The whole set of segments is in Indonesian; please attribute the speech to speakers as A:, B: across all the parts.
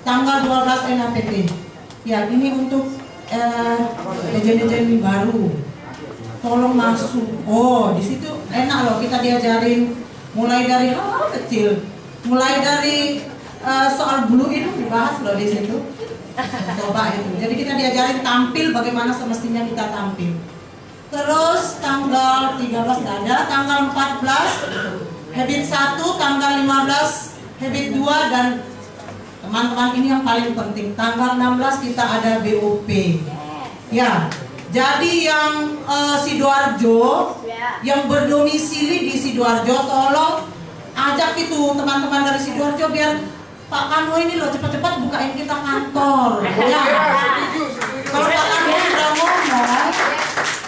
A: tanggal 12 NAPT. Ya, ini untuk ejen-ejen baru. Tolong masuk. Oh, di situ enak loh, kita diajarin mulai dari hal kecil, mulai dari soal blue itu dibahas loh di situ. Coba itu. Jadi kita diajarin tampil bagaimana semestinya kita tampil. Terus tanggal 13 ada, tanggal 14 habit 1, tanggal 15 habit 2, dan teman-teman ini yang paling penting, tanggal 16 kita ada BOP. Ya. Jadi yang Sidoarjo, yang berdomisili di Sidoarjo, tolong ajak itu teman-teman dari Sidoarjo biar Pak Kano ini loh cepat-cepat bukain kita kantor. Ya. Kalau Pak Kano sudah ngomong,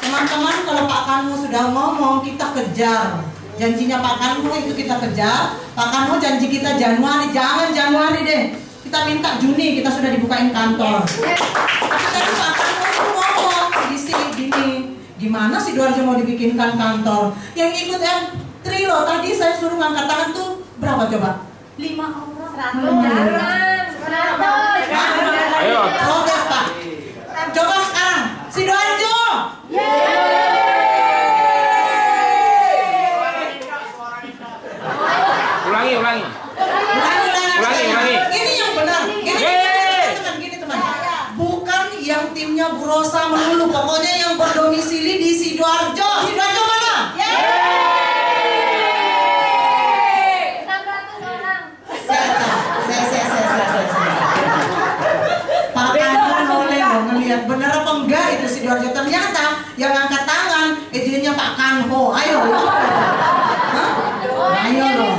A: teman-teman, kalau Pak Kano sudah ngomong, kita kejar. Janjinya Pak Kano itu kita kejar. Pak Kano janji kita Januari, jangan Januari deh. Kita minta Juni, kita sudah dibukain kantor. Tapi tadi Pak Kano itu ngomong di sini gini, gimana Sidoarjo mau dibikinkan kantor? Yang ikut M3 loh, tadi saya suruh ngangkat tangan tuh berapa coba? 5 orang. 100.
B: Ayo.
A: Progres Pak. Coba sekarang Sidoarjo.
B: Ulangi.
A: Ini yang benar. Gini teman. Bukan yang timnya Bu Rosa melulu. Pokoknya yang berdomisili di Sidoarjo. Sidoarjo mana? Pak Kano noleh loh ngelihat benar apa enggak itu Sidoarjo. Ternyata yang angkat tangan ejennya Pak Kano. Ayo. Ayo loh.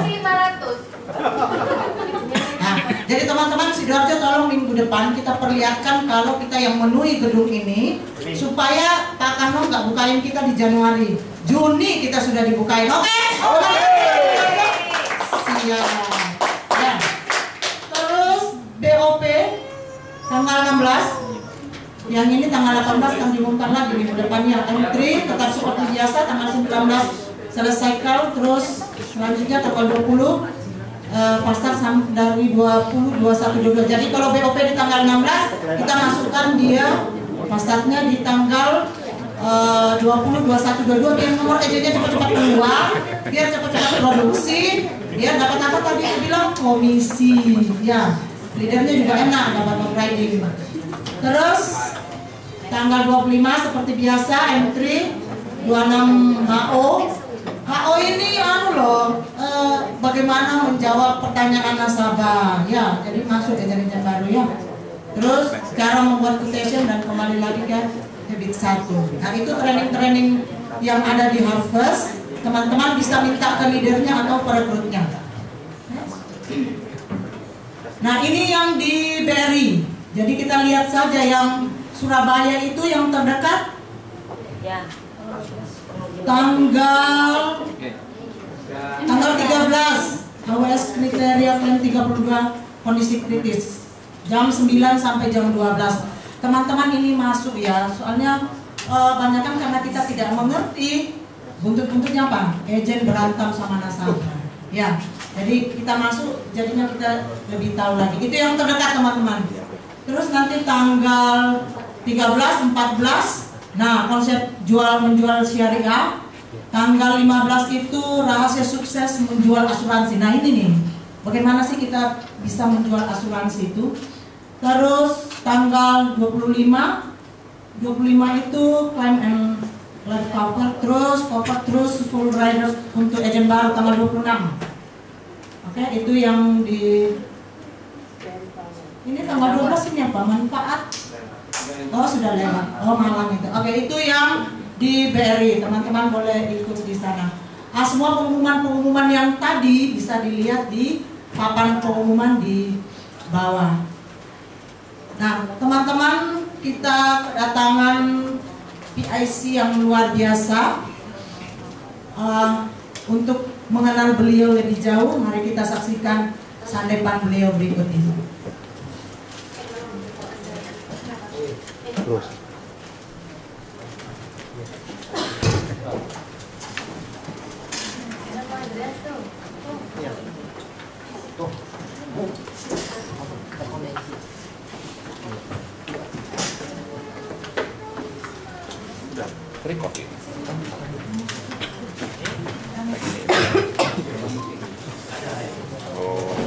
A: Nah, jadi teman-teman Sidoarjo tolong minggu depan kita perlihatkan kalau kita yang memenuhi gedung ini supaya Pak Kano nggak bukain kita di Januari. Juni kita sudah dibukain. Oke? Siap. Ya. Terus BOP tanggal 16. Yang ini tanggal 18 yang diumumkan lagi minggu depannya. M3 tetap seperti biasa tanggal 19 selesaikan, terus selanjutnya tanggal 20 pasar dari 20, 21, 22. Jadi kalau BOP di tanggal 16 kita masukkan dia pasarnya di tanggal 20, 21, 22 biar nomor ejennya cepat-cepat keluar, biar cepat-cepat produksi, biar dapat apa tadi saya bilang komisi. Ya, leadernya juga enak dapat riding. Terus tanggal 25 seperti biasa M3 26 HO ini bagaimana menjawab pertanyaan nasabah ya, jadi masuk ejen-ejen baru ya. Terus sekarang membuat quotation dan kembali lagi ke habit 1. Nah itu training-training yang ada di Harvest, teman-teman bisa minta ke leadernya atau perekrutnya. Nah ini yang di BRI, jadi kita lihat saja yang Surabaya itu yang terdekat tanggal 13 AWS kriteria klaim 32 kondisi kritis jam 9 sampai jam 12. Teman-teman ini masuk ya, soalnya banyak kan karena kita tidak mengerti buntut-buntutnya apa, ejen berantem sama nasabah ya, jadi kita masuk jadinya kita lebih tahu lagi. Itu yang terdekat teman-teman. Terus nanti tanggal 13, 14 nah konsep menjual syariah. Tanggal 15 itu rahasia sukses menjual asuransi. Nah ini nih, bagaimana sih kita bisa menjual asuransi itu. Terus tanggal 25 itu claim and life cover, terus full riders untuk agent baru tanggal 26. Oke, itu yang di ini tanggal 12 ini apa? Manfaat. Oh sudah lewat. Oh malam itu. Oke, itu yang di BRI, teman-teman boleh ikut di sana. Semua pengumuman-pengumuman yang tadi bisa dilihat di papan pengumuman di bawah. Nah, teman-teman, kita kedatangan PIC yang luar biasa. Untuk mengenal beliau lebih jauh, mari kita saksikan sandepan beliau berikut ini.
B: Terus. Record ini. Oh.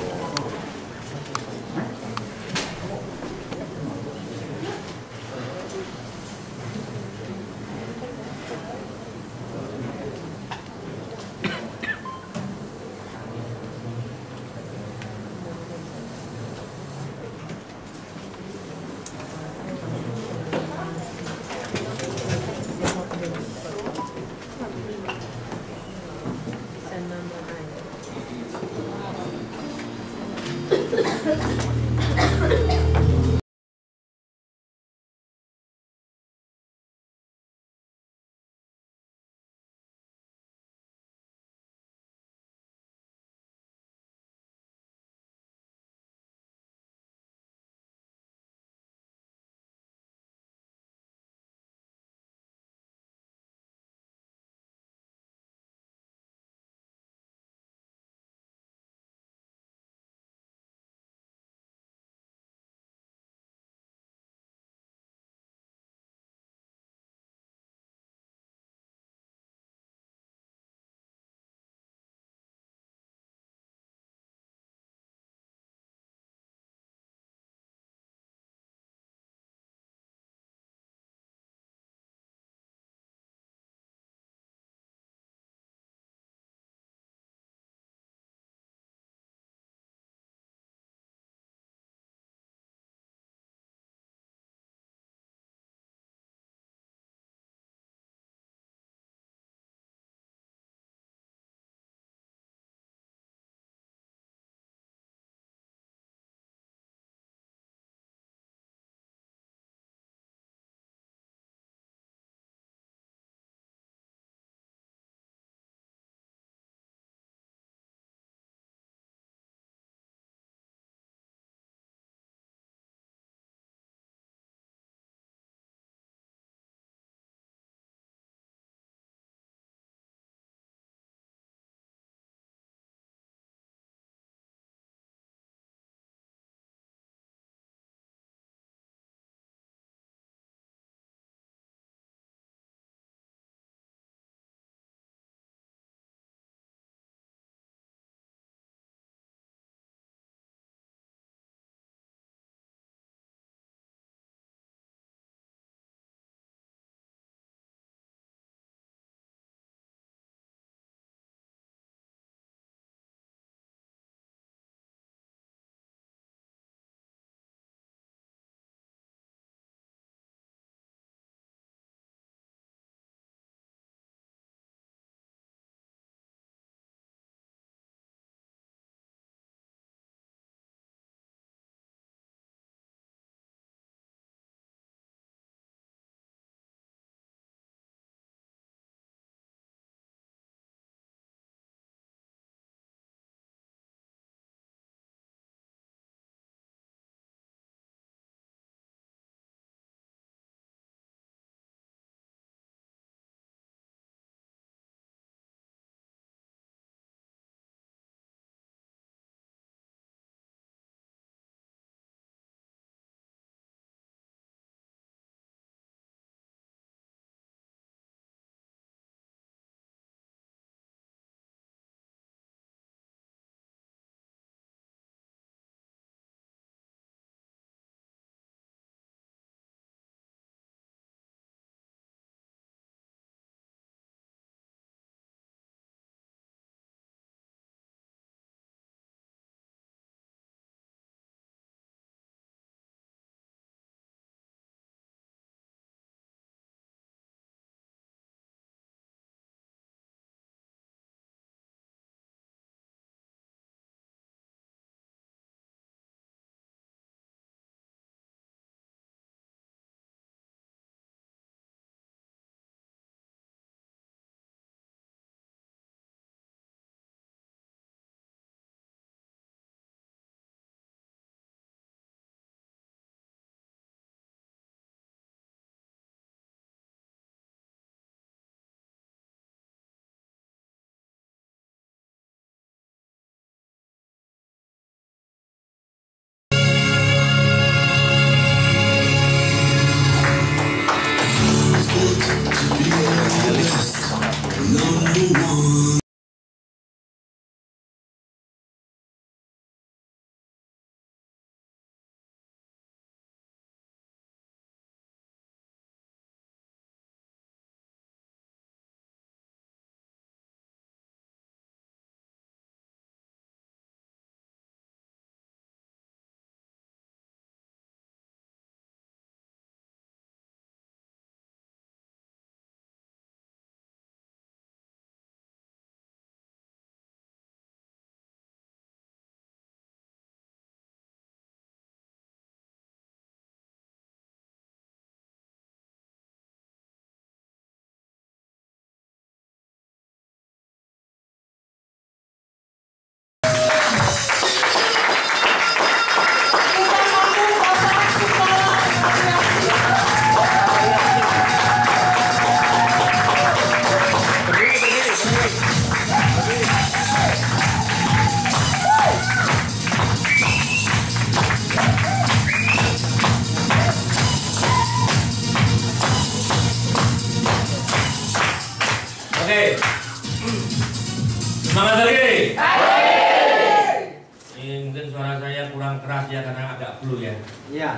C: ya karena agak flu ya.
D: Iya.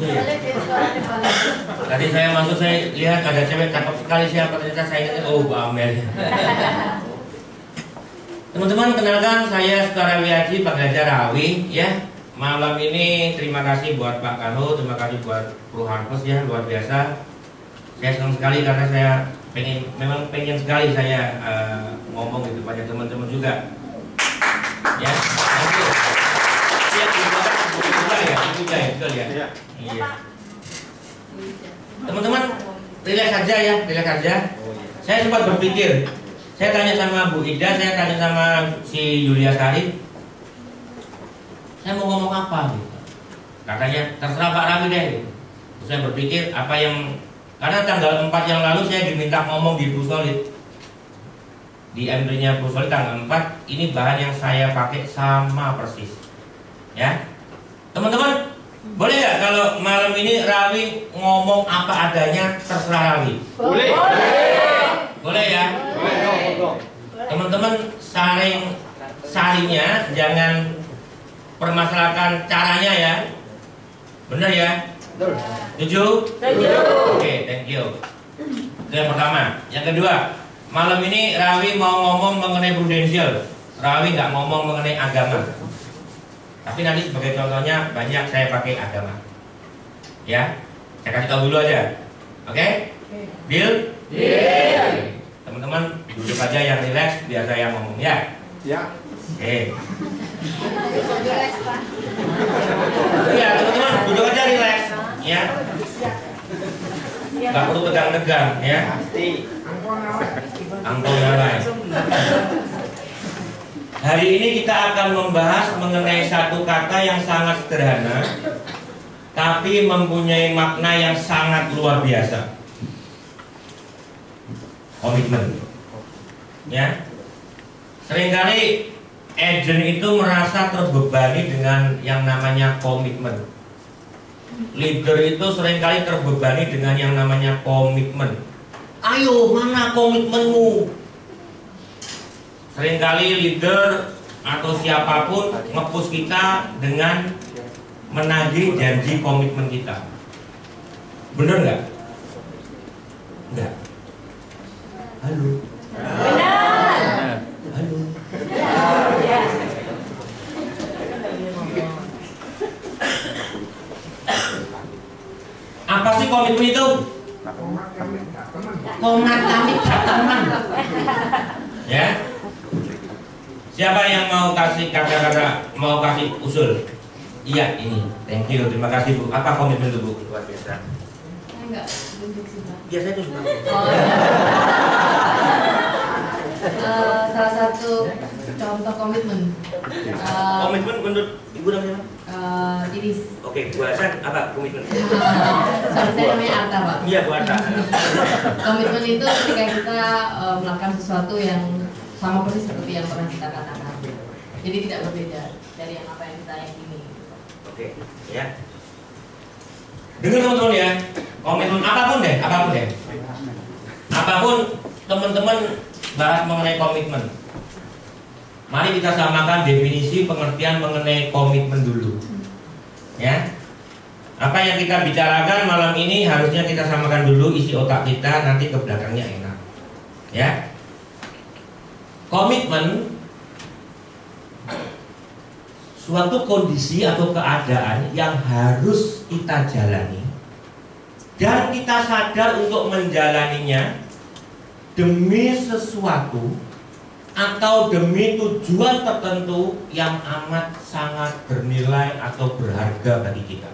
C: Iya. Tadi saya masuk, saya lihat ada cewek cakep sekali, siapa ternyata saya ingat, oh Bu Amel. Teman-teman, kenalkan saya Saudara Wiyaji Pengajar Rawi ya. Malam ini terima kasih buat Pak Kano, terima kasih buat Pro Harpes ya, luar biasa. Saya senang sekali karena saya memang pengen sekali saya ngomong di depannya teman-teman juga. Ya, thank you. Siap juga ya, betul ya. Iya. Teman-teman, relax saja ya, relax saja. Saya sempat berpikir, saya tanya sama Bu Ida, saya tanya sama si Yulia Sari, saya mau ngomong apa gitu. Katanya terserah Pak Rawi deh gitu. Saya berpikir apa yang, karena tanggal 4 yang lalu saya diminta ngomong di Busolid, di MD-nya Busolid tanggal 4. Ini bahan yang saya pakai sama persis ya. Teman-teman, boleh nggak kalau malam ini Rawi ngomong apa adanya, terserah Rawi?
D: Boleh.
C: Boleh ya? Teman-teman sarinya jangan permasalahkan caranya ya. Benar ya? Setuju? Oke, thank you. Itu yang pertama. Yang kedua, malam ini Rawi mau ngomong mengenai prudensial. Rawi nggak ngomong mengenai agama. Tapi nanti sebagai contohnya banyak saya pakai agama. Ya, saya kasih tahu dulu aja. Oke? Deal? Deal. Teman-teman duduk aja yang relax biar saya ngomong ya.
D: Ya.
C: Oke. Iya teman-teman, duduk aja relax ya. Gak perlu tegang-tegang ya. Angkong lain. Hari ini kita akan membahas mengenai satu kata yang sangat sederhana, tapi mempunyai makna yang sangat luar biasa. Komitmen. Ya. Seringkali agent itu merasa terbebani dengan yang namanya komitmen. Leader itu seringkali terbebani dengan yang namanya komitmen. Ayo, mana komitmenmu? Seringkali leader atau siapapun nge-push kita dengan menagih janji komitmen kita. Bener nggak? Enggak. Halo.
E: Benar.
C: Halo. Apa sih komitmen itu? Komat kami gak teman. Ya. Siapa yang mau kasih kata-kata, mau kasih usul? Iya ini. Thank you. Terima kasih Bu. Apa komitmen itu Bu? Luar biasa.
E: Enggak, duduk sih Pak.
C: Iya saya tuh sudah.
E: Salah satu contoh komitmen.
C: Komitmen menurut Ibu namanya?
E: Iris.
C: Oke, Bu Hasan apa komitmen?
E: Suami saya namanya Arta Pak.
C: Iya Bu Hasan.
E: Komitmen itu ketika kita melakukan sesuatu yang sama persis seperti yang pernah kita katakan. Jadi tidak berbeda dari yang apa yang kita yakini.
C: Oke, ya. Dengar teman-teman ya, komitmen apapun deh, apapun teman-teman bahas mengenai komitmen. Mari kita samakan definisi pengertian mengenai komitmen dulu. Ya. Apa yang kita bicarakan malam ini harusnya kita samakan dulu isi otak kita, nanti ke belakangnya enak. Ya. Komitmen suatu kondisi atau keadaan yang harus kita jalani dan kita sadar untuk menjalaninya demi sesuatu atau demi tujuan tertentu yang amat sangat bernilai atau berharga bagi kita.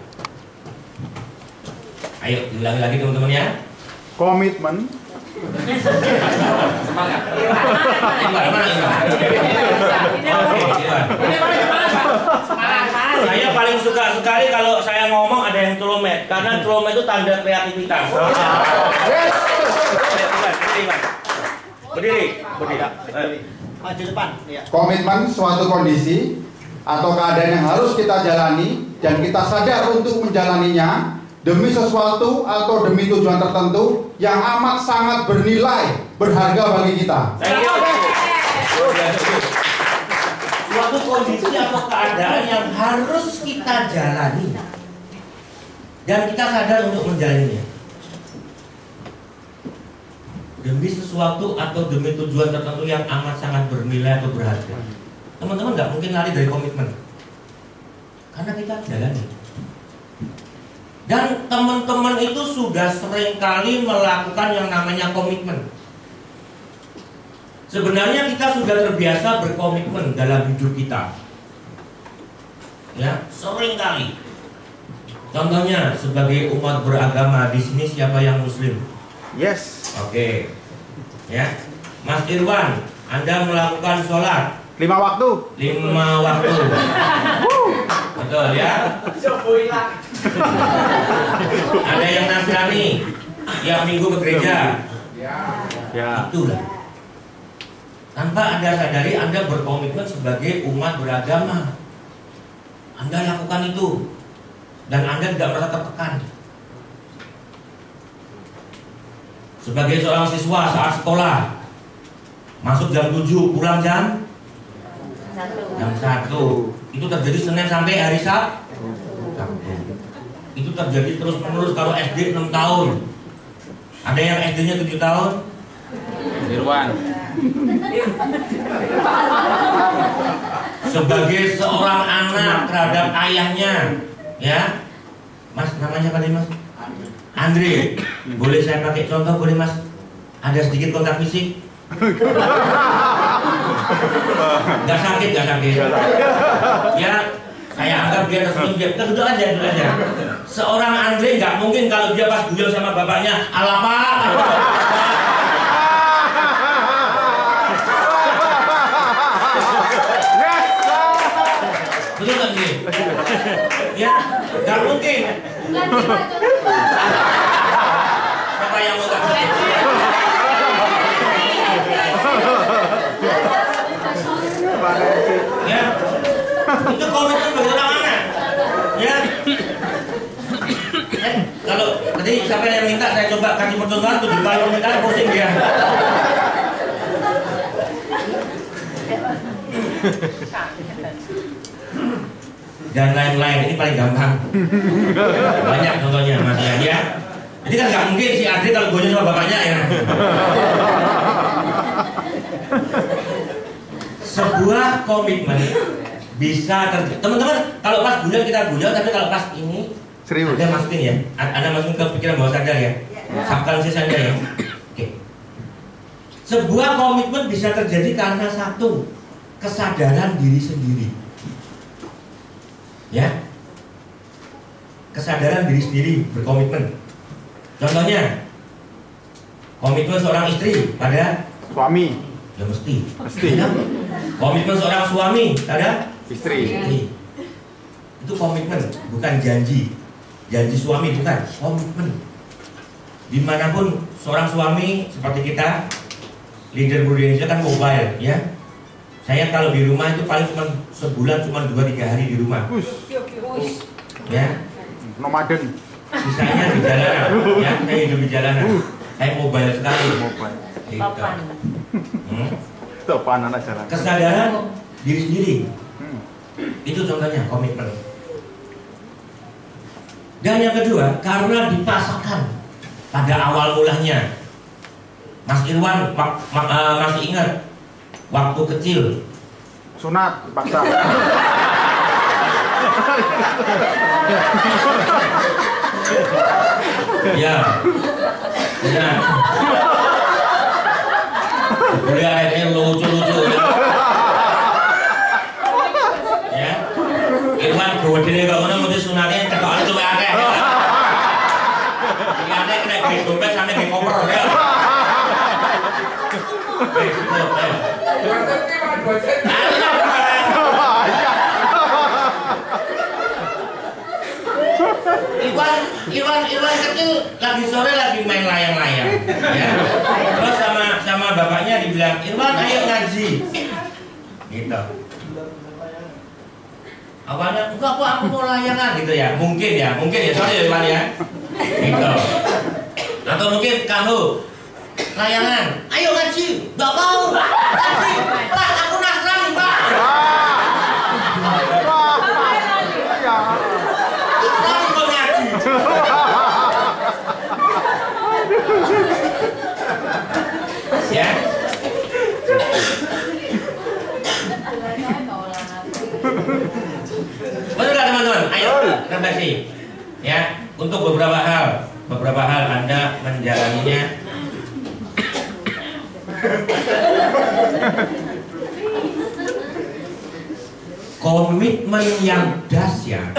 C: Ayo diulangi lagi teman-teman ya.
D: Komitmen.
B: Semangat.
C: Saya paling suka sekali kalau saya ngomong ada yang celomet, karena celomet itu tanda kreativitas. Berdiri.
D: Maju depan.
F: Komitmen suatu kondisi atau keadaan yang harus kita jalani dan kita sadar untuk menjalaninya demi sesuatu atau demi tujuan tertentu yang amat sangat bernilai, berharga bagi kita.
C: suatu kondisi atau keadaan yang harus kita jalani dan kita sadar untuk menjalaninya demi sesuatu atau demi tujuan tertentu yang amat sangat bernilai atau berharga. Teman-teman nggak mungkin lari dari komitmen karena kita jalani. Dan teman-teman itu sudah seringkali melakukan yang namanya komitmen. Sebenarnya kita sudah terbiasa berkomitmen dalam hidup kita. Ya, seringkali. Contohnya sebagai umat beragama di sini siapa yang muslim?
D: Yes.
C: Oke. Ya. Mas Irwan, Anda melakukan sholat
D: 5 waktu.
C: 5 waktu. Betul ya? Ada yang Nasrani tiap minggu ke gereja.
D: Ya.
C: Itulah. Tanpa Anda sadari Anda berkomitmen sebagai umat beragama. Anda lakukan itu dan Anda tidak merasa tertekan. Sebagai seorang siswa saat sekolah, masuk jam 7, pulang jam 1. Itu terjadi Senin sampai hari Sabtu. Itu terjadi terus menerus. Kalau SD 6 tahun, ada yang SD-nya 7 tahun.
B: Irwan.
C: Sebagai seorang anak terhadap ayahnya, ya, Mas, namanya apa nih Mas? Andre. Boleh saya pakai contoh, boleh Mas? Ada sedikit kontak fisik? Gak sakit. Ya, saya anggap dia tersenyum, dia duduk aja. Seorang Andre nggak mungkin kalau dia pas guyon sama bapaknya, ala Pak. Betul nggak nih? Ya, nggak mungkin. Siapa yang mau kasih? Ya, itu komitmen bagi orang anak. Ya. Kalau tadi siapa yang minta saya coba kasih percontohan 7 kali komentar pusing dia. Dan lain-lain, ini paling gampang. Banyak contohnya Mas ya. Jadi kan nggak mungkin si Adri kalau gonya sama bapaknya ya. Sebuah komitmen bisa terjadi. Teman-teman, kalau pas guyon kita guyon, tapi kalau pas ini
D: Serius.
C: Anda masukin ya. Anda masukin ke pikiran bawah sadar ya. Subconscious Anda ya. Oke. Sebuah komitmen bisa terjadi karena satu, kesadaran diri sendiri. Ya. Kesadaran diri sendiri berkomitmen. Contohnya, komitmen seorang istri pada
D: Suami.
C: ya mesti.
D: Ya.
C: Komitmen seorang suami pada
D: Istri.
C: itu komitmen, bukan janji. Janji suami bukan, komitmen. Dimanapun seorang suami seperti kita, leader Buruh Indonesia kan mobile, ya. Saya kalau di rumah itu paling cuma sebulan cuma 2-3 hari di rumah. Ya.
D: Nomaden.
C: Sisanya di jalanan, ya. Saya hidup di jalanan. Saya mobile sekali.
D: Mobile.
C: Topan
D: anak jalan.
C: Kesadaran diri sendiri. Itu contohnya komitmen. Dan yang kedua, karena dipaksakan pada awal mulanya. Mas Irwan masih ingat waktu kecil
D: Sunat paksa.
C: ya, benar. Kuliah akhirnya lucu-lucu. Ya, Irwan gede kok ngono mesti sunatnya tekokane luwih akeh. Liyane kena gawe dompet sampe gawe koper ya. Irwan kecil lagi sore lagi main layang-layang, ya. Terus sama bapaknya dibilang, Irwan ayo ngaji, gitu. Awalnya enggak kok aku mau layangan gitu ya, mungkin ya, sorry ya Irwan ya, gitu. Atau mungkin kamu layangan, ayo ngaji, nggak mau ngaji, Pak aku Nasrani Pak. Betul nggak teman-teman? Ayo refleksi. Ya, untuk beberapa hal Anda menjalaninya. Komitmen yang dahsyat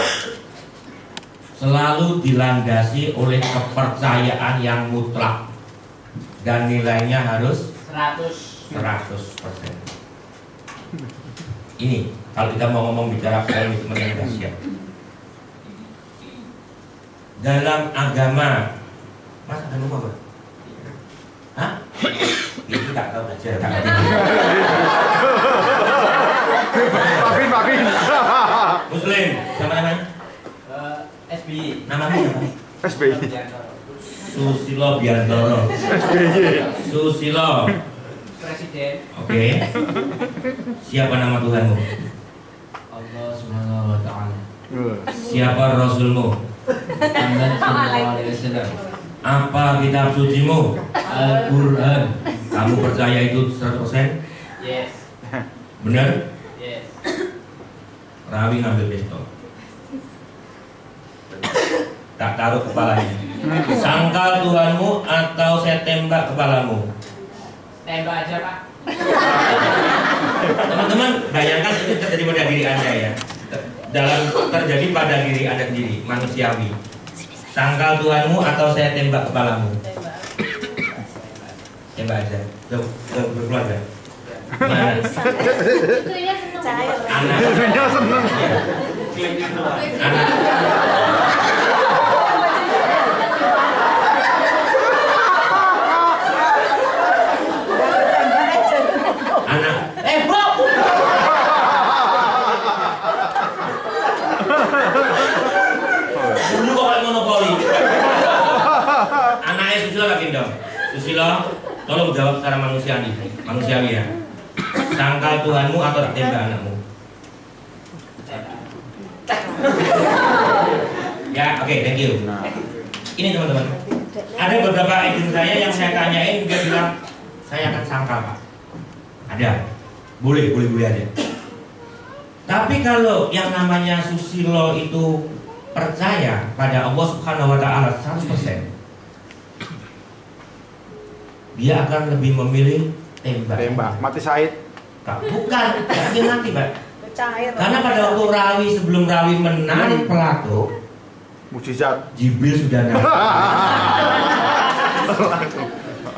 C: selalu dilandasi oleh kepercayaan yang mutlak dan nilainya harus 100%. Ini kalau kita mau ngomong bicara komitmen yang dahsyat dalam agama, Mas ada ngomong apa? Hah? Itu tak tahu aja, tak tahu.
D: Makin.
C: Muslim, sama namanya?
G: SBY.
C: Namanya apa?
D: SBY.
C: Susilo Biantoro. Susilo.
G: Presiden.
C: Oke. Siapa nama Tuhanmu?
G: Allah Subhanahu wa taala.
C: Siapa Rasulmu?
G: Muhammad sallallahu alaihi wasallam.
C: Apa kitab sucimu?
G: Al-Qur'an.
C: Kamu percaya itu 100%?
G: Yes.
C: Benar?
G: Yes.
C: Rawi ngambil pistol. Tak taruh kepalanya. Sangkal Tuhanmu atau saya tembak kepalamu?
G: Tembak aja, Pak.
C: Teman-teman, bayangkan itu terjadi pada diri Anda ya. Terjadi pada diri Anda sendiri, manusiawi. Sangkal Tuhanmu atau saya tembak kepalamu? Tembak aja. Berkeluarga. Mana? Anak. Anak. Bro. Dulu kok monopoli. Anaknya Susilo tak gendong. Susilo, tolong jawab secara manusiawi ya. Sangkal Tuhanmu atau tak tembak anakmu? Ya, oke, thank you. Ini teman-teman, ada beberapa agent saya yang saya tanyain, dia bilang saya akan sangkal Pak. Ada, boleh aja. Tapi kalau yang namanya Susilo itu percaya pada Allah Subhanahu wa taala 100%, dia akan lebih memilih tembak.
D: Mati syahid.
C: Bukan, yakin nanti, Pak. Karena pada waktu Rawi sebelum Rawi menarik pelatuk,
D: Mujizat.
C: Jibril sudah naik.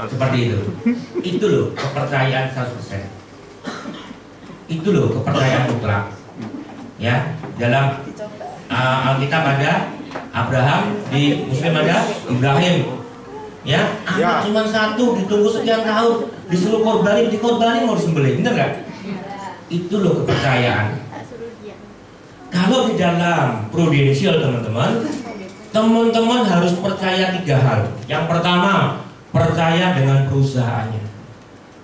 C: Seperti itu. Itu loh kepercayaan 100%. Itu loh kepercayaan mutlak. Ya, dalam Alkitab ada Abraham, di Muslim ada Ibrahim. Ya, anak cuma satu, ditunggu sekian tahun, disuruh dikorbanin mau disembelih, bener nggak? Itu loh kepercayaan. Kalau di dalam prudensial teman-teman harus percaya 3 hal. Yang pertama, percaya dengan perusahaannya.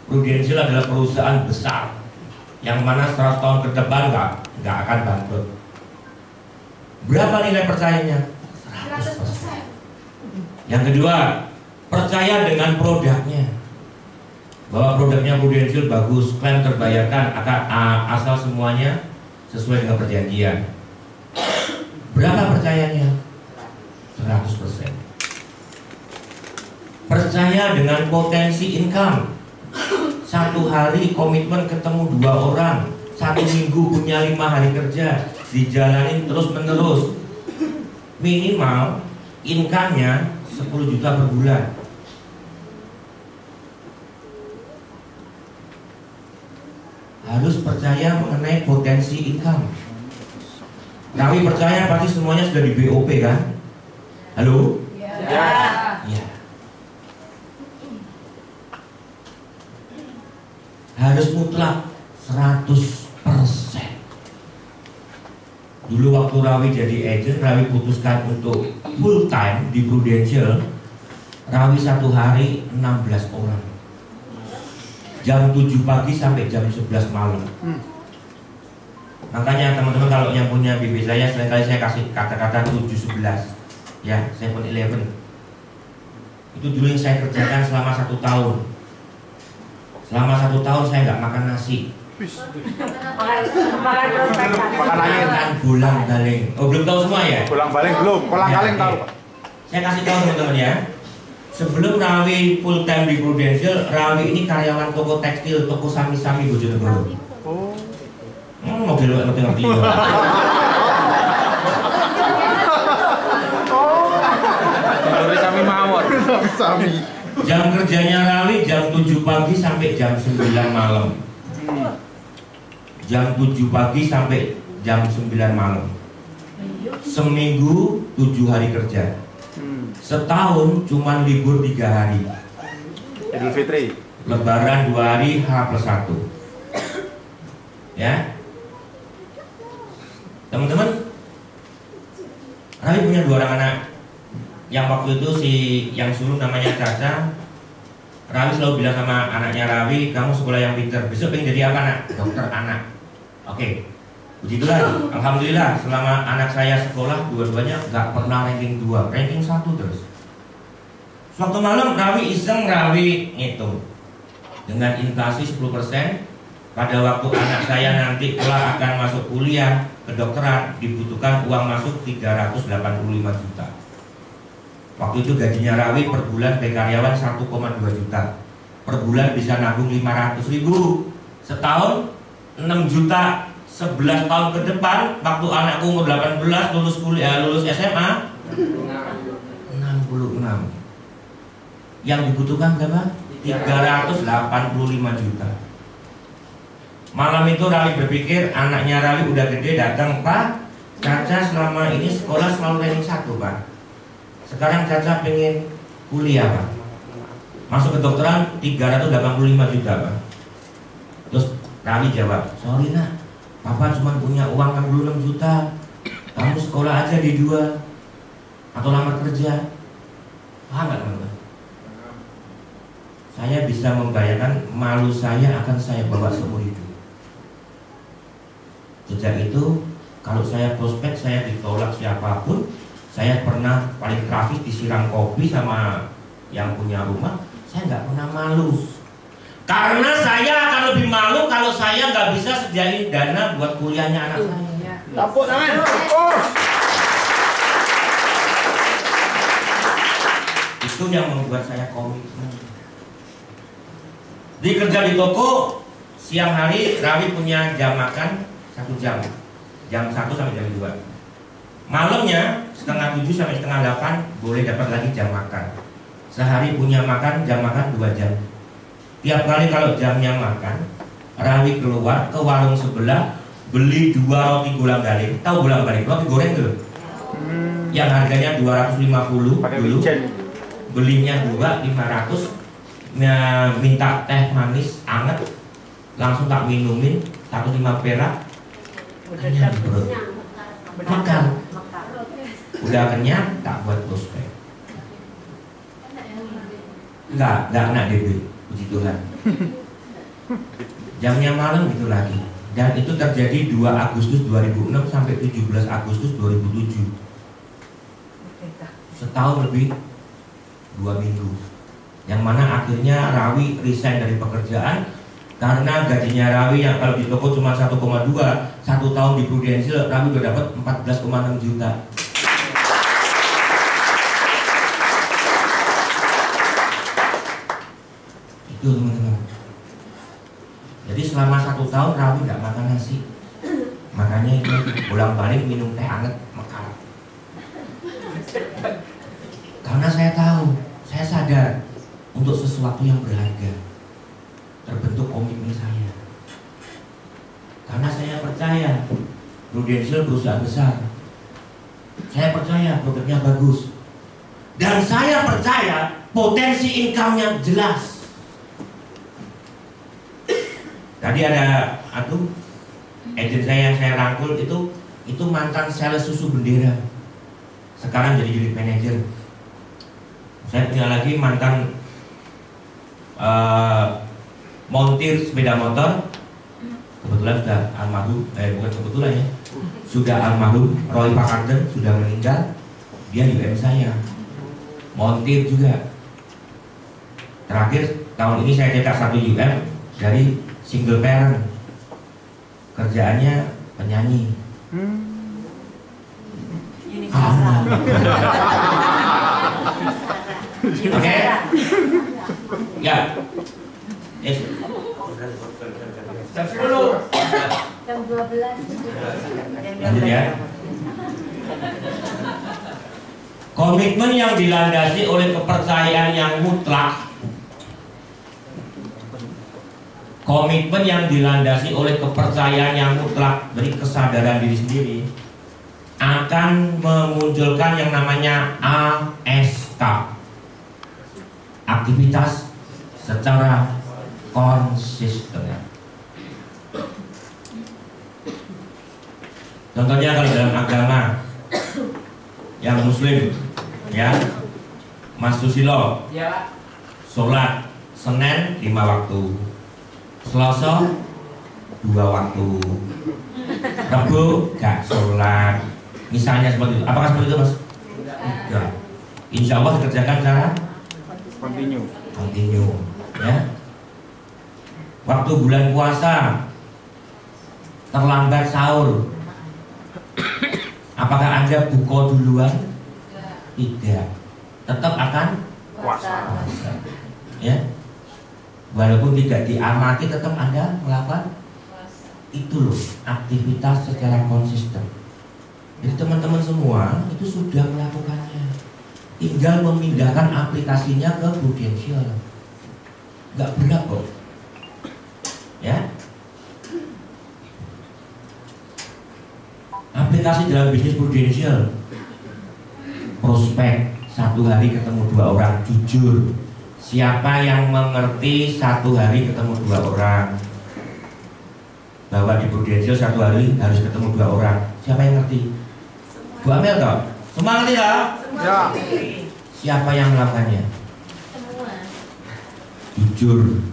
C: Prudensial adalah perusahaan besar yang mana 100 tahun ke depan nggak akan bangkrut. Berapa nilai percayanya? 100%. Yang kedua, percaya dengan produknya, bahwa produknya Prudential bagus, klaim terbayarkan, asal semuanya sesuai dengan perjanjian. Berapa percayanya? 100%. Percaya dengan potensi income. Satu hari komitmen ketemu 2 orang, 1 minggu punya 5 hari kerja, dijalanin terus menerus. Minimal income-nya 10 juta per bulan. Harus percaya mengenai potensi income. Kami percaya pasti semuanya sudah di BOP kan? Halo? Ya. Harus mutlak 100%. Dulu waktu Rawi jadi agent, Rawi putuskan untuk full time di Prudential. Rawi 1 hari 16 orang, jam 7 pagi sampai jam 11 malam. Makanya teman-teman kalau yang punya BB saya, seringkali saya kasih kata-kata 7-11 ya, 7-11. Itu dulu yang saya kerjakan selama 1 tahun. Selama 1 tahun saya nggak makan nasi,
D: Makan angin.
C: Bolang Baling. Oh, belum tahu semua ya?
D: Bolang baling belum, kolang
C: Ya,
D: kaling
C: oke.
D: tahu.
C: Saya kasih tahu teman-teman ya. Sebelum Rawi full time di Prudential, Rawi ini karyawan toko tekstil, toko Sami-Sami Bojonegoro.
D: Oh.
C: Mobil lu ngerti-ngerti.
B: Dari kami mawon.
D: Sami.
C: Jam kerjanya Rawi jam 7 pagi sampai jam 9 malam. Jam 7 pagi sampai jam 9 malam. Seminggu 7 hari kerja. Setahun cuman libur 3 hari.
D: Idul Fitri.
C: Lebaran 2 hari, H+1. Ya. Teman-teman, Rawi punya 2 orang anak. Yang waktu itu yang sulung namanya Caca. Rawi selalu bilang sama anaknya Rawi, kamu sekolah yang pintar, besok pengen jadi apa nak? Dokter anak. Oke. Puji Tuhan, alhamdulillah selama anak saya sekolah dua-duanya nggak pernah ranking 2, ranking 1 terus. Suatu malam Rawi iseng, Rawi ngitung dengan inflasi 10%. Pada waktu anak saya nanti kelak akan masuk kuliah kedokteran dibutuhkan uang masuk 385 juta. Waktu itu gajinya Rawi per bulan sebagai karyawan 1,2 juta. Per bulan bisa nabung 500.000. Setahun 6 juta. 11 tahun ke depan waktu anakku umur 18 lulus kuliah, lulus SMA 66. Yang dibutuhkan berapa? 385 juta. Malam itu Rawi berpikir anaknya Rawi udah gede, datang, Pak, Caca selama ini sekolah selalu ranking 1, Pak. Sekarang Caca pengen kuliah, Pak. Masuk kedokteran 385 juta, Pak. Terus Rawi jawab, sorry nak, Papa cuma punya uang 66 juta. Kamu sekolah aja di 2 atau lamar kerja. Paham nggak teman-teman? Saya bisa membayangkan malu saya akan saya bawa seumur hidup. Sejak itu, kalau saya prospek saya ditolak siapapun. Saya pernah paling tragis disiram kopi sama yang punya rumah. Saya nggak pernah malu. Karena saya akan lebih malu kalau saya nggak bisa sediain dana buat kuliahnya anak saya.
D: Tepuk tangan. Oh.
C: Itu yang membuat saya komitmen. Di kerja di toko, siang hari Rawi punya jam makan 1 jam. Jam 1 sampai jam 2. Malamnya setengah 7 sampai setengah 8 boleh dapat lagi jam makan. Sehari punya makan jam makan 2 jam. Tiap kali kalau jamnya makan, Rawi keluar ke warung sebelah beli 2 roti golang-galing. Tahu golang-galing? Roti goreng dulu. Yang harganya 250
D: Pakai
C: dulu.
D: wijen.
C: Belinya 500. Minta teh manis anget, langsung tak minumin 1,5 perak. Kenyang bro. Makan. Udah kenyang, tak buat prospek. Enggak kena DB. Puji Tuhan. Jamnya malam gitu lagi. Dan itu terjadi 2 Agustus 2006 sampai 17 Agustus 2007. Setahun lebih 2 minggu. Yang mana akhirnya Rawi resign dari pekerjaan karena gajinya Rawi yang kalau di toko cuma 1,2, 1 tahun di Prudential Rawi udah dapat 14,6 juta. Itu teman-teman. Jadi selama 1 tahun Rawi nggak makan nasi. Makanya itu bolak-balik minum teh hangat mekar. Karena saya tahu, saya sadar untuk sesuatu yang berharga terbentuk komitmen saya. Karena saya percaya Prudential perusahaan besar. Saya percaya produknya bagus. Dan saya percaya potensi income-nya jelas. Tadi ada agent saya yang saya rangkul itu mantan sales susu bendera. Sekarang jadi unit manager. Saya punya lagi mantan montir sepeda motor. Kebetulan sudah almarhum, bukan kebetulan ya, sudah almarhum Roy Pakarden sudah meninggal. Dia UM saya, montir juga. Terakhir tahun ini saya cetak 1 UM dari single parent, kerjaannya penyanyi. Oke? Ya. Yes.
E: Jam 12.
C: Lanjut ya. Komitmen yang dilandasi oleh kepercayaan yang mutlak. Komitmen yang dilandasi oleh kepercayaan yang mutlak dari kesadaran diri sendiri akan memunculkan yang namanya ASK, aktivitas secara konsisten. Contohnya kalau dalam agama yang muslim, ya, Mas Susilo,
G: Ya.
C: sholat Senin 5 waktu, Selasa 2 waktu, Rabu gak sholat, misalnya seperti itu. Apakah seperti itu, Mas? Enggak. Insya Allah dikerjakan secara continue, ya. Waktu bulan puasa terlambat sahur, apakah Anda buka duluan? Tidak, tetap akan puasa. Ya, walaupun tidak diamati, tetap Anda melakukan itu loh, aktivitas secara konsisten. Jadi teman-teman semua itu sudah melakukannya, tinggal memindahkan aplikasinya ke Prudential. Nggak berat kok, ya. Aplikasi dalam bisnis Prudential, prospek 1 hari ketemu 2 orang, jujur. Siapa yang mengerti 1 hari ketemu 2 orang? Bahwa di Prudential 1 hari harus ketemu 2 orang. Siapa yang ngerti? Bu Amel toh? Semua ngerti toh?
D: Ya.
C: Siapa yang melakukannya?
E: Semua.
C: Jujur.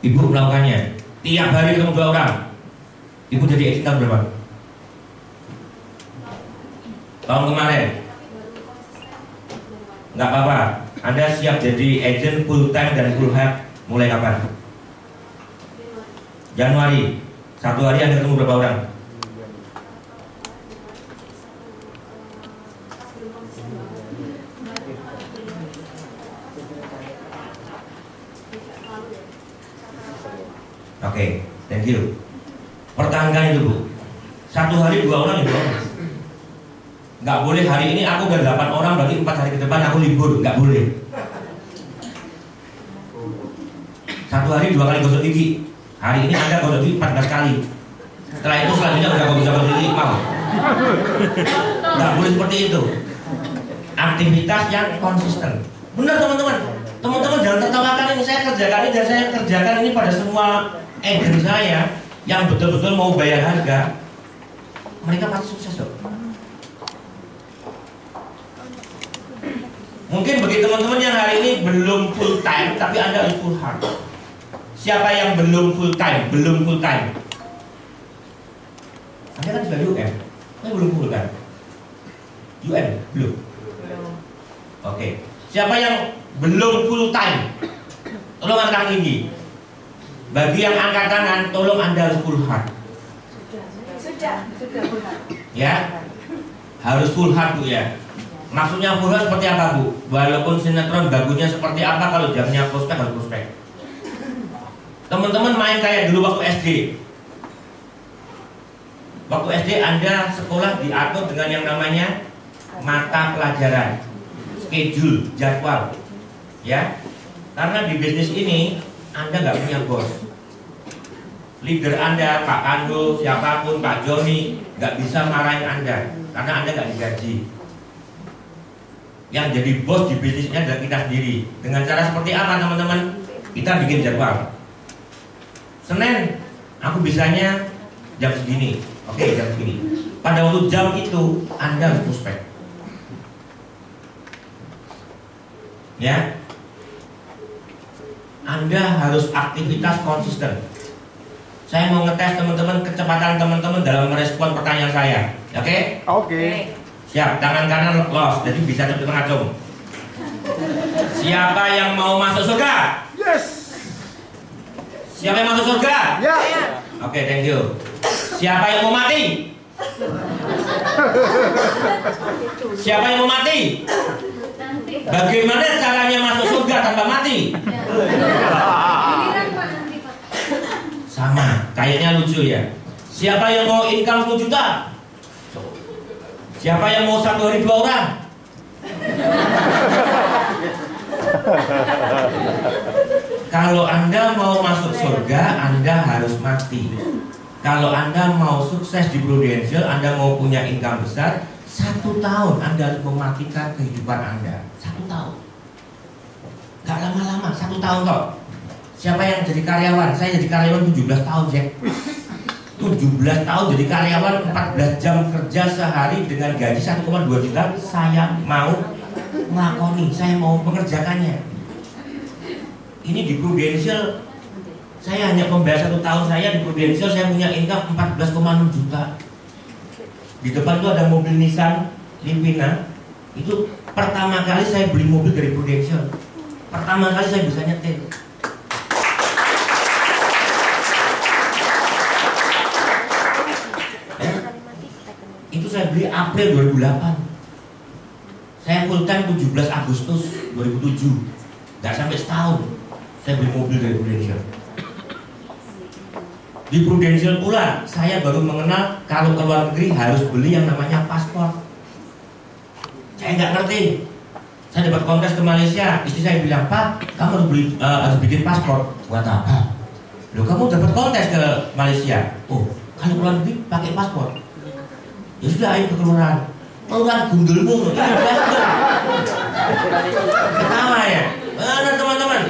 C: Ibu melakukannya. Tiap hari ketemu 2 orang. Ibu jadi agent tahun berapa? Tahun kemarin. Nggak apa-apa. Anda siap jadi agent full time dan full head mulai kapan? Januari. 1 hari Anda ketemu berapa orang? Oke, thank you. Pertahankan itu, Bu. 1 hari 2 orang itu. Nggak boleh hari ini aku udah 8 orang, berarti 4 hari ke depan aku libur. Nggak boleh. 1 hari 2 kali gosok gigi. Hari ini Anda gosok gigi 14 kali. Setelah itu selanjutnya udah gak bisa gosok gigi, mau? Nggak boleh seperti itu. Aktivitas yang konsisten. Benar teman-teman. Teman-teman jangan tertawakan ini, saya kerjakan ini dan saya kerjakan ini pada semua agent saya yang betul-betul mau bayar harga. Mereka pasti sukses dong. Mungkin bagi teman-teman yang hari ini belum full time, tapi Anda harus full hard. Siapa yang belum full time? Belum full time. Anda kan sudah UN, saya belum full time. UN belum. Oke. Siapa yang belum full time? Tolong angkat tinggi. Bagi yang angkat tangan, tolong Anda harus full hard.
E: Sudah full hard.
C: Ya, harus full hard, Bu, ya. Maksudnya full hard seperti apa, Bu? Walaupun sinetron bagusnya seperti apa, kalau jamnya prospek harus prospek. Teman-teman main kayak dulu waktu SD. Waktu SD Anda sekolah diatur dengan yang namanya mata pelajaran, schedule, jadwal, ya. Karena di bisnis ini Anda nggak punya bos. Leader Anda, Pak Ando, siapapun, Pak Joni, nggak bisa marahin Anda karena Anda nggak digaji. Yang jadi bos di bisnisnya adalah kita sendiri. Dengan cara seperti apa, teman-teman? Kita bikin jadwal. Senin, aku bisanya jam segini. Oke, jam segini. Pada waktu jam itu, Anda harus prospek. Ya, Anda harus aktivitas konsisten. Saya mau ngetes teman-teman kecepatan teman-teman dalam merespon pertanyaan saya. Oke?
D: Oke.
C: Siap, tangan kanan los, jadi bisa cepet ngacung. Siapa yang mau masuk surga?
D: Yes.
C: Siapa yang masuk surga?
D: Ya.
C: Oke, thank you. Siapa yang mau mati? Siapa yang mau mati? Bagaimana caranya masuk surga tanpa mati? Sama, kayaknya lucu ya. Siapa yang mau income 10 juta? Siapa yang mau 1 hari 2 orang? Kalau Anda mau masuk surga, Anda harus mati. Kalau Anda mau sukses di Prudential, Anda mau punya income besar, 1 tahun Anda harus mematikan kehidupan Anda. 1 tahun. Gak lama-lama, 1 tahun kok. Siapa yang jadi karyawan? Saya jadi karyawan 17 tahun, Jack. 17 tahun jadi karyawan, 14 jam kerja sehari dengan gaji 1,2 juta. Saya mau melakoni, saya mau mengerjakannya. Ini di Prudential, saya hanya membayar 1 tahun saya di Prudential, saya punya income 14,6 juta. Di depan itu ada mobil Nissan Livina. Itu pertama kali saya beli mobil dari Prudential. Pertama kali saya bisa nyetir. Itu saya beli April 2008. Saya full time 17 Agustus 2007. Gak sampai setahun saya beli mobil dari Prudential. Di Prudential pula saya baru mengenal kalau ke luar negeri harus beli yang namanya paspor. Saya nggak ngerti. Saya dapat kontes ke Malaysia, istri saya bilang, "Pak, kamu harus bikin paspor." Buat apa? Loh, kamu dapat kontes ke Malaysia. Oh, kalau ke luar negeri pakai paspor. Ya sudah, ayo ke kelurahan. Kelurahan gundulmu. Ketawa ya. Benar teman-teman.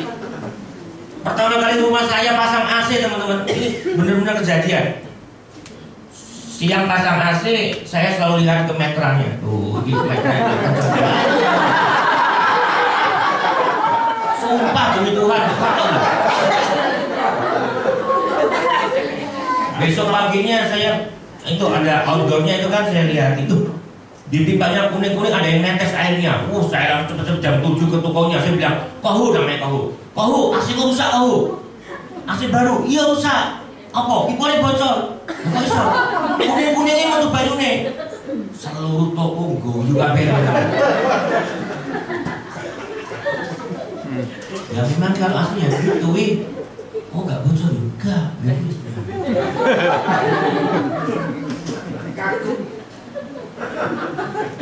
C: Pertama kali rumah saya pasang AC, teman-teman. Ini benar-benar kejadian. Siang pasang AC, saya selalu lihat ke meterannya. Tuh, di meterannya. Sumpah demi Tuhan. Besok paginya saya itu ada outdoornya itu kan, saya lihat itu di pipanya kuning-kuning ada yang netes airnya. Saya langsung cepet-cepet jam 7 ke tokonya. Saya bilang, "Kohu namanya Kohu. Kohu, AC kok rusak Kohu? AC baru?" "Iya rusak." "Apa? Pipa bocor." "Kok iso? Kuning-kuningnya mau tuh baru nih." Seluruh toko guyu kabeh. Ya memang kalau aslinya gitu, wih. Oh nggak bocor juga.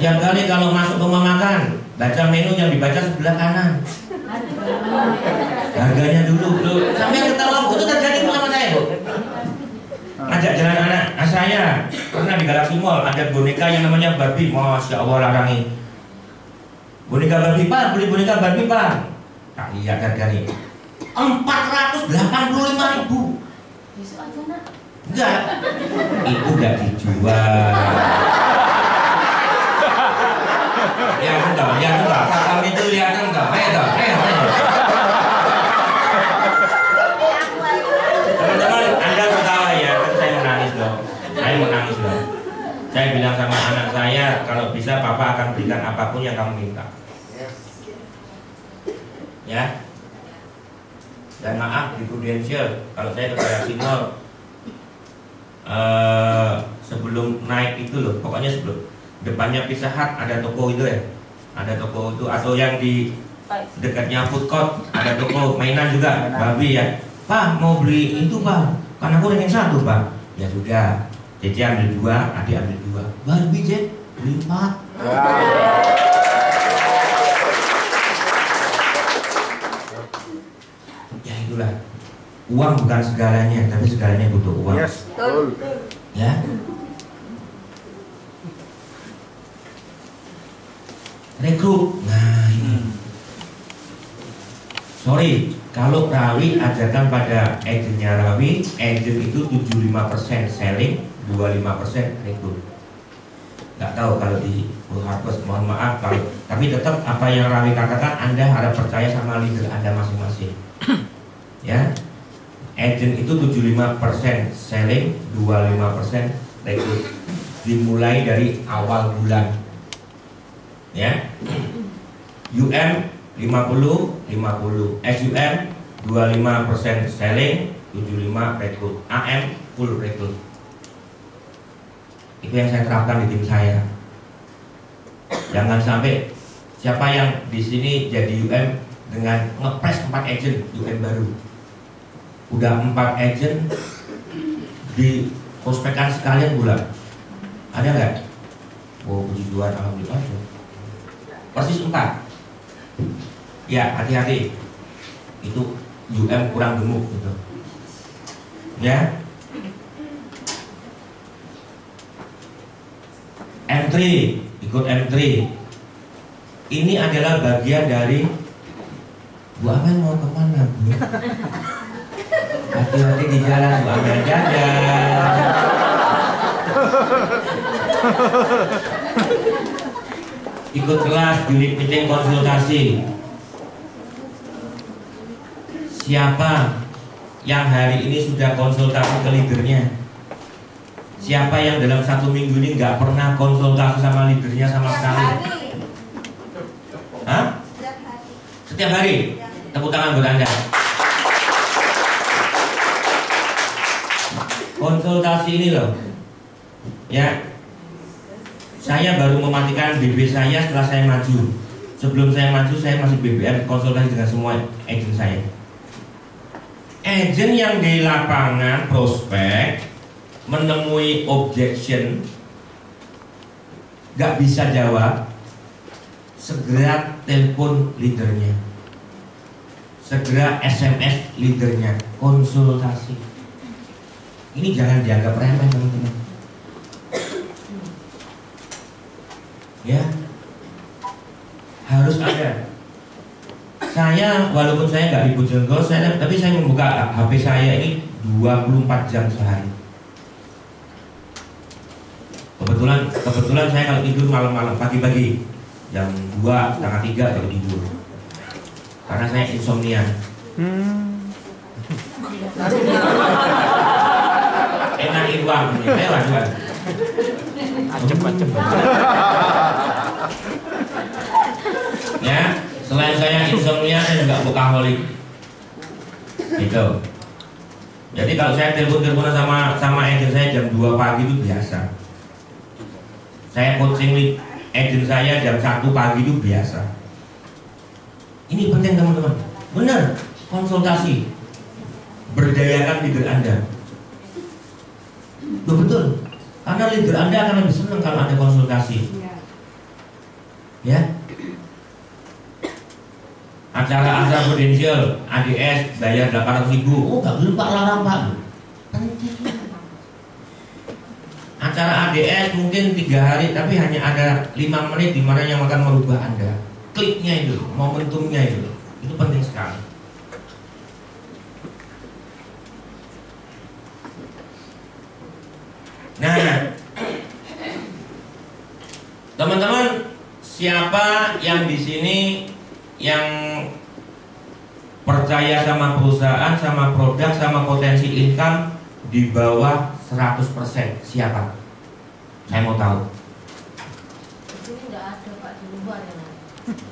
C: Yang kali kalau masuk rumah makan, baca menu yang dibaca sebelah kanan. Harganya dulu, sampai ketawa. Itu terjadi sama saya, Bu. Ngajak jalan anak saya, pernah di Galaxy Mall ada boneka yang namanya Barbie. Masya Allah, larangi. Boneka Barbie, Pak, beli boneka Barbie, Pak. Tak lihat harganya 485.000. Enggak, itu enggak dijual. Lihat enggak, satpam itu lihat enggak, ayo. Teman-teman, Anda tertawa ya, kan saya menangis dong. Saya bilang sama anak saya, kalau bisa Papa akan berikan apapun yang kamu minta. Ya. Dan maaf di Prudential, kalau saya ke Galaxy Mall, sebelum naik itu loh, pokoknya sebelum depannya Pizza Hut ada toko itu ya, ada toko itu, atau yang di dekatnya food court ada toko mainan juga, Barbie ya. "Pak, mau beli itu Pak, karena aku ingin 1 Pak." Ya sudah, Cece ambil 2, adik ambil 2. Barbie Cek beli 4. Ya itulah, uang bukan segalanya, tapi segalanya butuh uang.
D: Yes.
C: Ya. Rekrut. Nah ini. Sorry, kalau Rawi ajarkan pada agennya Rawi, agen itu 75% selling, 25% rekrut. Nggak tahu kalau di Full Harvest, mohon maaf kalau, tapi tetap apa yang Rawi katakan, Anda harus percaya sama leader Anda masing-masing. Ya. Agen itu 75% selling, 25% rekrut. Dimulai dari awal bulan. Ya. UM 50-50, SUM 25% selling, 75 rekrut, AM full rekrut. Itu yang saya terapkan di tim saya. Jangan sampai siapa yang di sini jadi UM dengan ngepres 4 agent UM baru. Udah 4 agent di prospekan sekalian bulan. Ada nggak? Oh, puji Tuhan, alhamdulillah. Persis 4. Ya, hati-hati. Itu UM kurang gemuk gitu. Ya. M3, ikut M3. Ini adalah bagian dari Bu Amel mau kemana, Bu? Hati-hati di jalan, Bu Amel, dadah. Ikut kelas, unit meeting konsultasi. Siapa yang hari ini sudah konsultasi ke leadernya? Siapa yang dalam 1 minggu ini nggak pernah konsultasi sama leadernya sama sekali? Hah? Setiap hari? Tepuk tangan buat Anda. Konsultasi ini loh, ya. Saya baru mematikan BB saya setelah saya maju. Sebelum saya maju, saya masih BBM konsultasi dengan semua agent saya. Agent yang di lapangan prospek menemui objection, gak bisa jawab, segera telepon leadernya, segera SMS leadernya, konsultasi. Ini jangan dianggap remeh, teman-teman. Ya, harus ada. Saya walaupun saya nggak di Bojonegoro, tapi saya membuka HP saya ini 24 jam sehari. Kebetulan saya kalau tidur malam-malam, pagi-pagi jam 2, setengah 3 kalau tidur. Karena saya insomnia. Enak uang, lewat.
B: Acep.
C: Ya, selain saya insomnia, saya juga workaholic. Gitu. Jadi kalau saya telepon-teleponan sama agent saya jam 2 pagi itu biasa. Saya coaching agent saya jam 1 pagi itu biasa. Ini penting, teman-teman. Benar, konsultasi. Berdayakan leader Anda. Betul. Karena leader Anda akan lebih senang kalau ada konsultasi. Ya. Acara prudensial, ADS bayar 800.000. Oh, gak boleh Pak, larang Pak. Penting. Acara ADS mungkin 3 hari, tapi hanya ada 5 menit di mana yang akan merubah Anda. Kliknya itu, momentumnya itu penting sekali. Nah, teman-teman, siapa yang di sini yang percaya sama perusahaan, sama produk, sama potensi income di bawah 100%? Siapa? Saya mau tahu.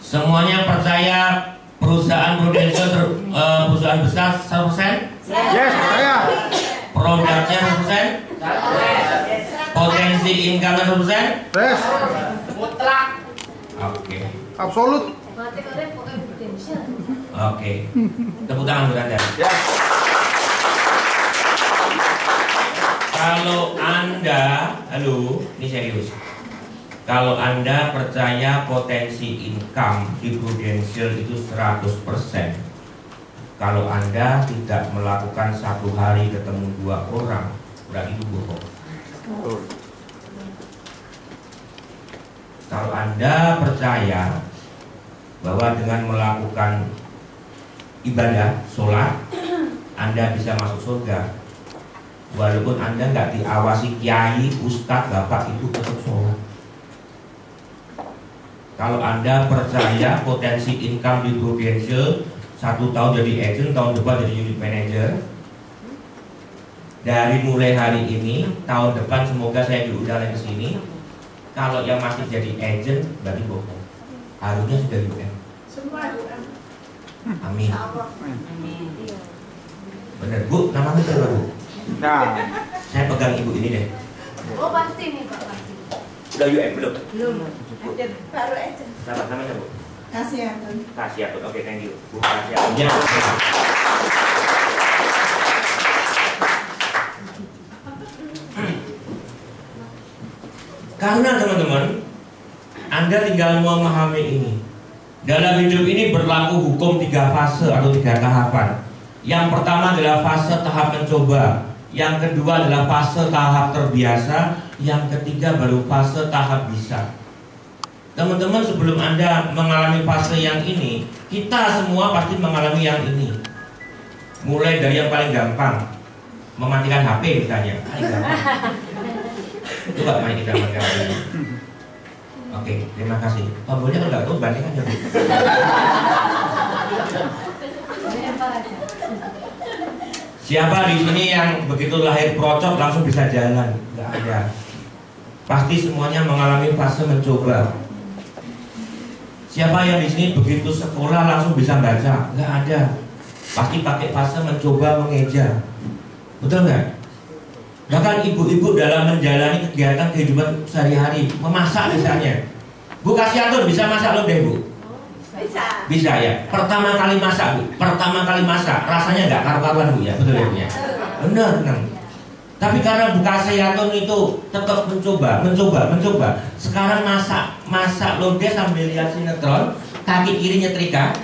C: Semuanya percaya perusahaan prudensial perusahaan besar 100%?
D: Yes, saya.
C: Produknya 100%? Potensi income 100%?
D: Yes.
G: Mutlak.
C: Oke.
D: Absolut.
C: Oke. Tepuk tangan buat Anda.
D: Ya.
C: Kalau Anda, halo, ini serius. Kalau Anda percaya potensi income di Prudential itu 100%, kalau Anda tidak melakukan 1 hari ketemu 2 orang, berarti itu bohong. Kalau Anda percaya bahwa dengan melakukan ibadah, sholat, Anda bisa masuk surga, walaupun Anda nggak diawasi kiai, ustadz, bapak, itu tetap sholat. Kalau Anda percaya potensi income di Prudential 1 tahun jadi agent, tahun depan jadi unit manager, dari mulai hari ini, tahun depan semoga saya diundang ke sini. Kalau yang masih jadi agent, berarti bohong. Harusnya sudah UM. Amin. Bener Bu, namanya siapa Bu?
D: Nah,
C: Saya pegang ibu ini deh.
E: Oh pasti nih Pak, pasti.
C: Udah UN belum?
E: Belum.
H: Baru aja.
C: Siapa namanya Bu?
H: Kasih
C: Kasiatun. Oke, thank you. Bu Kasiatun. Ya. Karena teman-teman, Anda tinggal memahami ini. Dalam hidup ini berlaku hukum 3 fase atau 3 tahapan. Yang pertama adalah fase tahap mencoba. Yang kedua adalah fase tahap terbiasa. Yang ketiga baru fase tahap bisa. Teman-teman, sebelum Anda mengalami fase yang ini, kita semua pasti mengalami yang ini. Mulai dari yang paling gampang, mematikan HP misalnya. Paling gampang. Coba mari kita matikan HP. Oke, terima kasih. Tombolnya kalau nggak tahu bandingkan aja. Siapa di sini yang begitu lahir procot langsung bisa jalan? Nggak ada. Pasti semuanya mengalami fase mencoba. Siapa yang di sini begitu sekolah langsung bisa baca? Nggak ada. Pasti pakai fase mencoba mengeja. Betul nggak? Bahkan ibu-ibu dalam menjalani kegiatan kehidupan sehari-hari, memasak misalnya. Bu Kasiatun bisa masak loh deh Bu?
H: Bisa.
C: Bisa ya. Pertama kali masak Bu, pertama kali masak rasanya nggak karu-karuan Bu ya, betul ya Bu ya? Benar, benar. Tapi karena Bu Kasiatun itu tetap mencoba. Sekarang masak lodeh sambil lihat sinetron, kaki kiri nyetrika,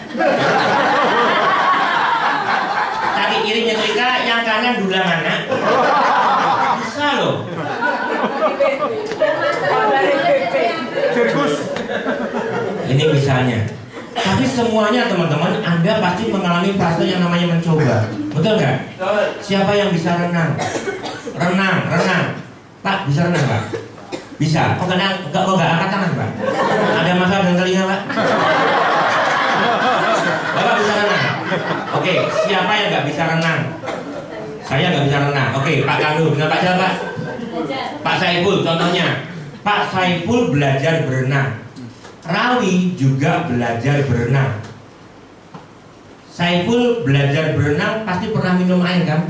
C: kaki kiri nyetrika, yang kanan dulang anak. Bisa loh.
D: Sirkus.
C: Ini misalnya. Tapi semuanya teman-teman, Anda pasti mengalami fase yang namanya mencoba. Betul nggak? Siapa yang bisa renang? Renang. Pak, bisa renang Pak? Bisa. Kok nggak angkat tangan Pak? Ada masalah dengan telinga Pak? Bapak bisa renang? Oke, siapa yang nggak bisa renang? Saya nggak bisa renang. Oke, Pak Kandu dengan Pak siapa? Pak Saiful contohnya. Pak Saiful belajar berenang. Rawi juga belajar berenang. Saiful belajar berenang pasti pernah minum air kan?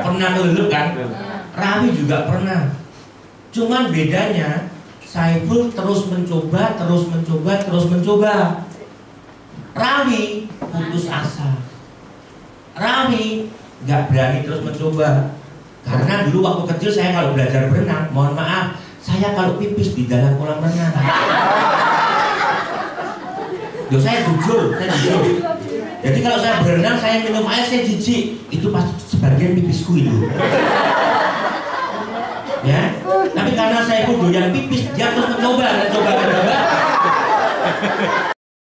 C: Pernah ngelup kan? Rawi juga pernah. Cuman bedanya Saiful terus mencoba. Rawi putus asa. Rawi nggak berani terus mencoba. Karena dulu waktu kecil saya kalau belajar berenang, mohon maaf, saya kalau pipis di dalam kolam renang. Loh, saya jujur. Jadi kalau saya berenang, saya minum air, saya jijik. Itu pasti sebagian pipisku itu. Ya, tapi karena saya doyan pipis, dia terus mencoba.